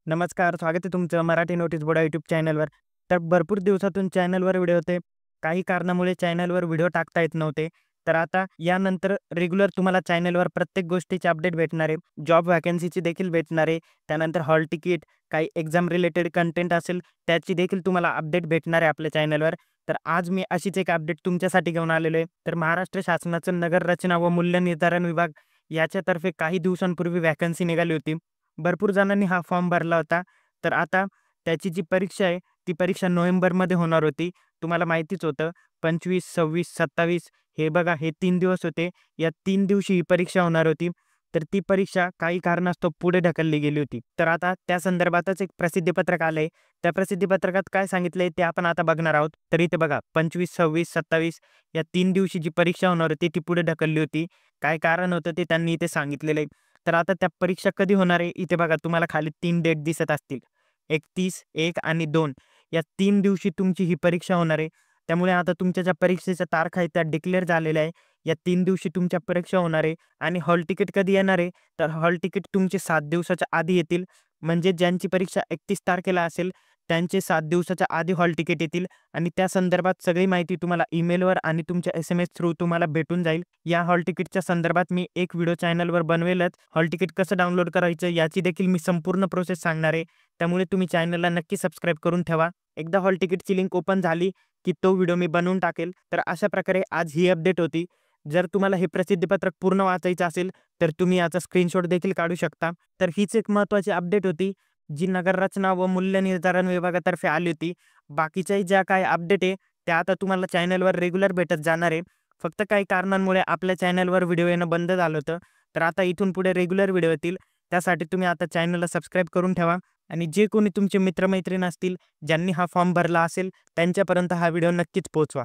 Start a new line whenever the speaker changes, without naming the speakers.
नमस्कार, स्वागत आहे तुमचं मराठी नोटीस बोर्ड यूट्यूब चॅनलवर. तर भरपूर दिवसातून चॅनलवर व्हिडिओ होते. काही कारणामुळे चॅनलवर व्हिडिओ टाकता येत नव्हते. तर आता यानंतर रेग्युलर तुम्हाला चॅनलवर प्रत्येक गोष्टीचे अपडेट भेटणार आहे. जॉब व्हॅकन्सीची देखील भेटणार आहे. त्यानंतर हॉल तिकीट, काही एक्झाम रिलेटेड कंटेंट असेल, त्याची देखील तुम्हाला अपडेट भेटणार आहे आपल्या चॅनलवर. तर आज मी अशीच एक अपडेट तुमच्यासाठी घेऊन आलेलो आहे. तर महाराष्ट्र शासनाचं नगर रचना व मूल्य निर्धारण विभाग याच्यातर्फे काही दिवसांपूर्वी व्हॅकन्सी निघाली होती. भरपूर जणांनी हा फॉर्म भरला होता. तर आता त्याची जी परीक्षा आहे, ती परीक्षा नोव्हेंबरमध्ये होणार होती. तुम्हाला माहितीच होतं 25, 26, 27 हे बघा हे 3 दिवस होते. या 3 दिवशी ही परीक्षा होणार होती. तर ती परीक्षा काही कारणास्तव पुढे ढकलली गेली होती. तर आता त्या संदर्भातच एक प्रसिद्धीपत्रक आलंय. त्या प्रसिद्धीपत्रकात काय सांगितलंय ते आपण आता बघणार आहोत. तर इथे बघा 25, 26, 27 या 3 दिवशी जी परीक्षा होणार होती ती पुढे ढकलली होती. काय कारण होतं ते त्यांनी इथे सांगितलेलं आहे. तर आता त्या परीक्षा कधी होणार आहे? इथे बघा तुम्हाला खाली 3 डेट दिसत असतील. 31, 1 आणि 2 या 3 दिवशी तुमची ही परीक्षा होणार आहे. त्यामुळे आता तुमच्या ज्या परीक्षेच्या तारखा आहेत त्या डिक्लेअर झालेल्या आहे. या 3 दिवशी तुमच्या परीक्षा होणार आहे आणि हॉल तिकीट कधी येणार आहे? तर हॉल तिकीट तुमचे 7 दिवसाच्या आधी येतील. म्हणजे ज्यांची परीक्षा 31 तारखेला असेल त्यांचे 7 दिवसाच्या आधी हॉल तिकीट येतील आणि त्या संदर्भात सगळी माहिती तुम्हाला ईमेलवर आणि तुमच्या SMS थ्रू तुम्हाला भेटून जाईल. या हॉल तिकीटच्या संदर्भात मी एक व्हिडिओ चॅनलवर बनवेलच. हॉल तिकीट कसं डाउनलोड करायचं याची देखील मी संपूर्ण प्रोसेस सांगणार आहे. त्यामुळे तुम्ही चॅनलला नक्की सबस्क्राईब करून ठेवा. एकदा हॉल तिकीटची लिंक ओपन झाली की तो व्हिडिओ मी बनवून टाकेल. तर अशा प्रकारे आज ही अपडेट होती. जर तुम्हाला हे प्रसिद्धीपत्रक पूर्ण वाचायचं असेल तर तुम्ही याचा स्क्रीनशॉट देखील काढू शकता. तर हीच एक महत्त्वाची अपडेट होती जी नगररचना व मूल्य निर्धारण विभागातर्फे आली होती. बाकीच्याही ज्या काही अपडेट आहे त्या आता तुम्हाला चॅनलवर रेग्युलर भेटत जाणार आहे. फक्त काही कारणांमुळे आपल्या चॅनलवर व्हिडिओ येणं बंद झालं होतं. तर आता इथून पुढे रेग्युलर व्हिडिओ येतील. त्यासाठी तुम्ही आता चॅनलला सबस्क्राईब करून ठेवा आणि जे कोणी तुमचे मित्र असतील, ज्यांनी हा फॉर्म भरला असेल, त्यांच्यापर्यंत हा व्हिडिओ नक्कीच पोहोचवा.